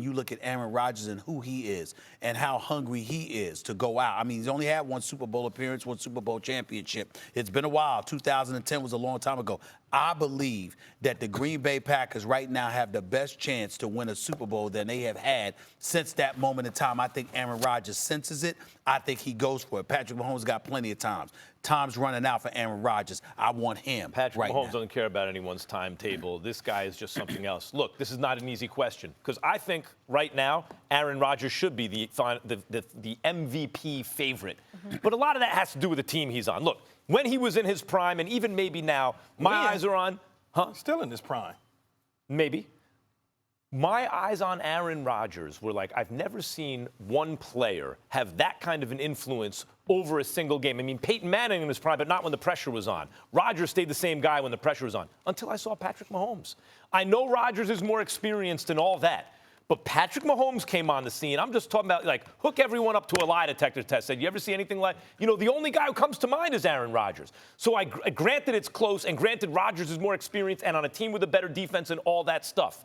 You look at Aaron Rodgers and who he is and how hungry he is to go out. I mean, he's only had one Super Bowl appearance, one Super Bowl championship. It's been a while. 2010 was a long time ago. I believe that the Green Bay Packers right now have the best chance to win a Super Bowl than they have had since that moment in time. I think Aaron Rodgers senses it. I think he goes for it. Patrick Mahomes got plenty of times. Time's running out for Aaron Rodgers. I want him. Patrick right Mahomes now. doesn't care about anyone's timetable. This guy is just something else. Look, this is not an easy question because I think right now Aaron Rodgers should be the MVP favorite. But a lot of that has to do with the team he's on. Look, when he was in his prime and even maybe now, my eyes are on. Still in his prime. Maybe. My eyes on Aaron Rodgers were like, I've never seen one player have that kind of an influence over a single game. I mean, Peyton Manning in his prime, but not when the pressure was on. Rodgers stayed the same guy when the pressure was on, until I saw Patrick Mahomes. I know Rodgers is more experienced and all that, but Patrick Mahomes came on the scene. I'm just talking about, like, hook everyone up to a lie detector test. Said, you ever see anything like, the only guy who comes to mind is Aaron Rodgers. So I granted it's close, and granted Rodgers is more experienced and on a team with a better defense and all that stuff.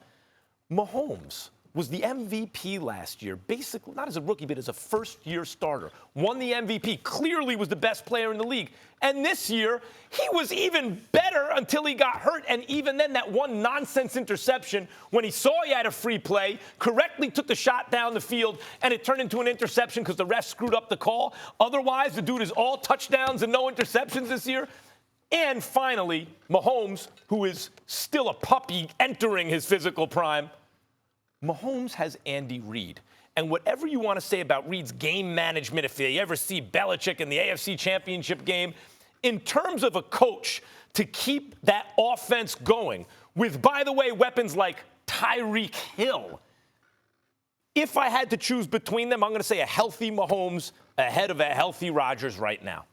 Mahomes was the MVP last year, basically not as a rookie, but as a first-year starter. Won the MVP, clearly was the best player in the league. And this year, he was even better until he got hurt. And even then, that one nonsense interception, when he saw he had a free play, correctly took the shot down the field, and it turned into an interception because the ref screwed up the call. Otherwise, the dude is all touchdowns and no interceptions this year. And finally, Mahomes, who is still a puppy entering his physical prime, Mahomes has Andy Reid. And whatever you want to say about Reid's game management, if you ever see Belichick in the AFC Championship game, in terms of a coach to keep that offense going with, by the way, weapons like Tyreek Hill, if I had to choose between them, I'm going to say a healthy Mahomes ahead of a healthy Rodgers right now.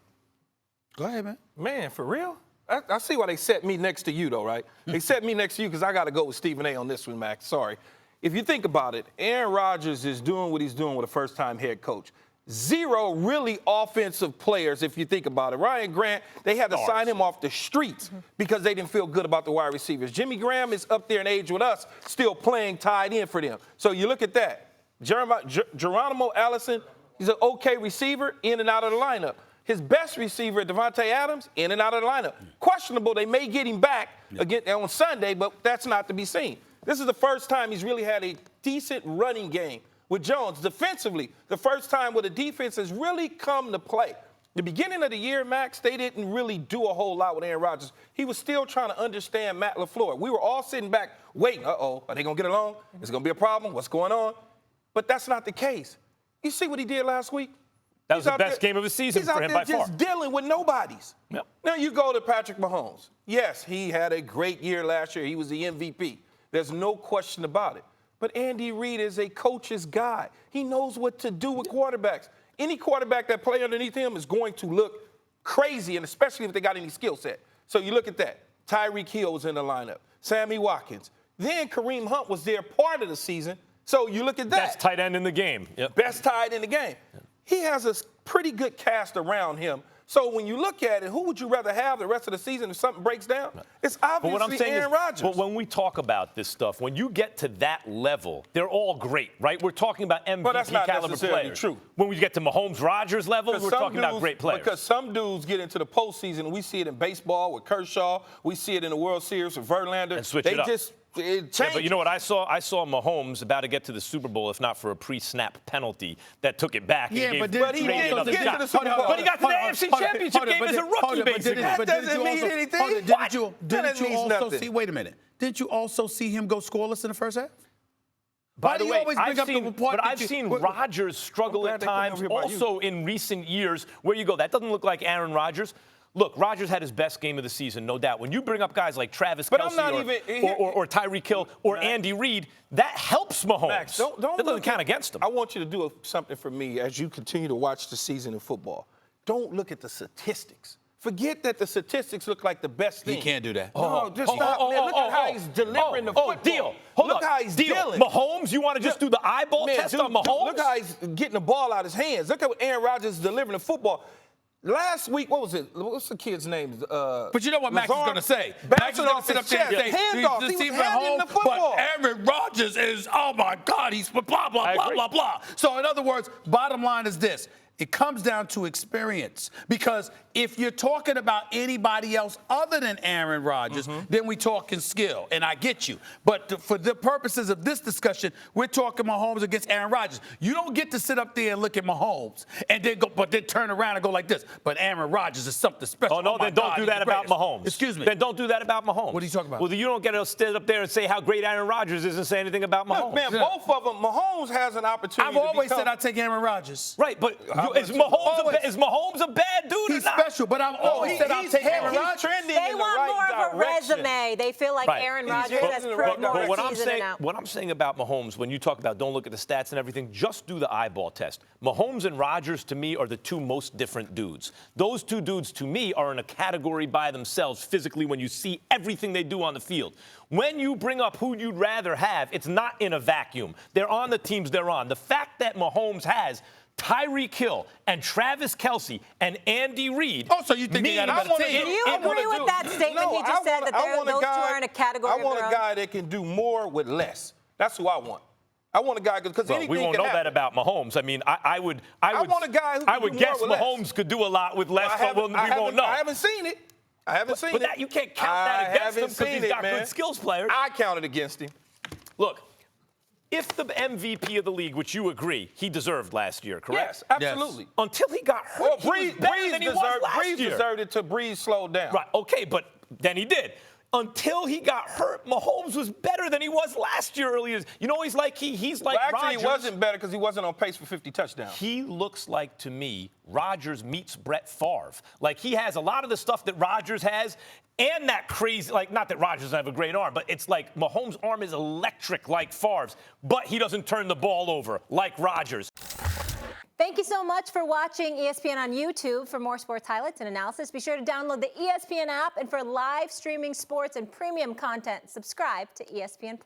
Go ahead, man. Man, for real? I see why they set me next to you, though, right? They set me next to you because I got to go with Stephen A. on this one, Max. Sorry. If you think about it, Aaron Rodgers is doing what he's doing with a first-time head coach. Zero really offensive players, if you think about it. Ryan Grant, they had to sign him off the streets because they didn't feel good about the wide receivers. Jimmy Graham is up there in age with us, still playing tied in for them. So you look at that. Geronimo Allison, he's an okay receiver, in and out of the lineup. His best receiver, Devontae Adams, in and out of the lineup. Questionable, they may get him back again on Sunday, but that's not to be seen. This is the first time he's really had a decent running game with Jones. Defensively, the first time where the defense has really come to play. The beginning of the year, Max, they didn't really do a whole lot with Aaron Rodgers. He was still trying to understand Matt LaFleur. We were all sitting back waiting. Uh-oh, are they going to get along? Is it going to be a problem? What's going on? But that's not the case. You see what he did last week? That was the best game of the season for him by far. He's out there just dealing with nobodies. Yep. Now you go to Patrick Mahomes. Yes, he had a great year last year. He was the MVP. There's no question about it. But Andy Reid is a coach's guy. He knows what to do with quarterbacks. Any quarterback that play underneath him is going to look crazy, and especially if they got any skill set. So you look at that. Tyreek Hill was in the lineup. Sammy Watkins. Then Kareem Hunt was there part of the season. So you look at that. Best tight end in the game. Yep. Best tight end in the game. He has a pretty good cast around him. So when you look at it, who would you rather have the rest of the season if something breaks down? It's obviously Aaron Rodgers. But when we talk about this stuff, when you get to that level, they're all great, right? We're talking about MVP but that's not caliber necessarily players. True. When we get to Mahomes, Rodgers level, we're talking about great players. Because some dudes get into the postseason, and we see it in baseball with Kershaw. We see it in the World Series with Verlander. And switch it up. It changes. Yeah, but you know what I saw? I saw Mahomes about to get to the Super Bowl, if not for a pre-snap penalty that took it back. Yeah, and but gave he Brady did another get shot. to the Super Bowl. But he got to the AFC Championship game as a rookie, basically. That doesn't mean anything. Didn't you also see? Wait a minute. Didn't you also see him go scoreless in the first half? By the way, I've seen Rodgers struggle at times also in recent years where you go, that doesn't look like Aaron Rodgers. Look, Rodgers had his best game of the season, no doubt. When you bring up guys like Travis Kelce or Tyreek Hill or Andy Reid, that helps Mahomes. Max, that doesn't count against him. I want you to do something for me as you continue to watch the season in football. Don't look at the statistics. Forget that the statistics look like the best thing. He can't do that. No, just stop. Look at how he's delivering the football. Deal. Look how he's dealing. Mahomes, you want to just do the eyeball test on Mahomes? Look how he's getting the ball out of his hands. Look at what Aaron Rodgers is delivering the football. Last week, what was it? What's the kid's name? But you know what Max is going to say? Max is Bouncing going to off sit his up there and chest. say, Handoff. "This He Stephen was handing him Mahomes, the football. but Aaron Rodgers is, oh my God, he's blah, blah, blah, blah, blah. So in other words, bottom line is this. It comes down to experience. Because if you're talking about anybody else other than Aaron Rodgers, then we talking skill. And I get you. But for the purposes of this discussion, we're talking Mahomes against Aaron Rodgers. You don't get to sit up there and look at Mahomes and then go, but then turn around and go like this. But Aaron Rodgers is something special. Oh, no, then don't do that about Mahomes. Excuse me. Then don't do that about Mahomes. What are you talking about? Well, you don't get to stand up there and say how great Aaron Rodgers is and say anything about Mahomes. Man, both of them, Mahomes has an opportunity I've always to become, said I'd take Aaron Rodgers. Right, but is Mahomes a bad dude He's or not? special, but I've always said I'll take Aaron Rodgers. trending They in the want right more of a direction. resume. They feel like Right. Aaron He's Rodgers heading has in the proved right more direction. season and out. What I'm saying about Mahomes, when you talk about don't look at the stats and everything, just do the eyeball test. Mahomes and Rodgers, to me, are the two most different dudes. Those two dudes, to me, are in a category by themselves physically when you see everything they do on the field. When you bring up who you'd rather have, it's not in a vacuum. They're on the teams they're on. The fact that Mahomes has Tyreek Hill and Travis Kelce and Andy Reid. Oh, so you think they got a better team? Do you agree with that statement he just said, that those two are in a category of I want their a own? guy that can do more with less. That's who I want. I want a guy because anything We won't can know happen. that about Mahomes. I mean, I would want a guy who can I would do guess more with Mahomes less. could do a lot with less, but we won't know. I haven't seen it. I haven't seen But it. that, you can't count that against him because he's got man. good skills players. I counted against him. Look, if the MVP of the league, which you agree he deserved last year, correct? Yes, absolutely. Until he got hurt, Well, he was better than he was last Breeze year. deserved it to Breeze slowed down. Right, okay, but then he did. Until he got hurt, Mahomes was better than he was last year earlier. You know, he's like Well, actually, Rodgers. he wasn't better because he wasn't on pace for 50 touchdowns. He looks like, to me, Rodgers meets Brett Favre. Like, he has a lot of the stuff that Rodgers has and that crazy, like, not that Rodgers doesn't have a great arm, but it's like Mahomes' arm is electric like Favre's, but he doesn't turn the ball over like Rodgers. Thank you so much for watching ESPN on YouTube. For more sports highlights and analysis, be sure to download the ESPN app. And for live streaming sports and premium content, subscribe to ESPN+.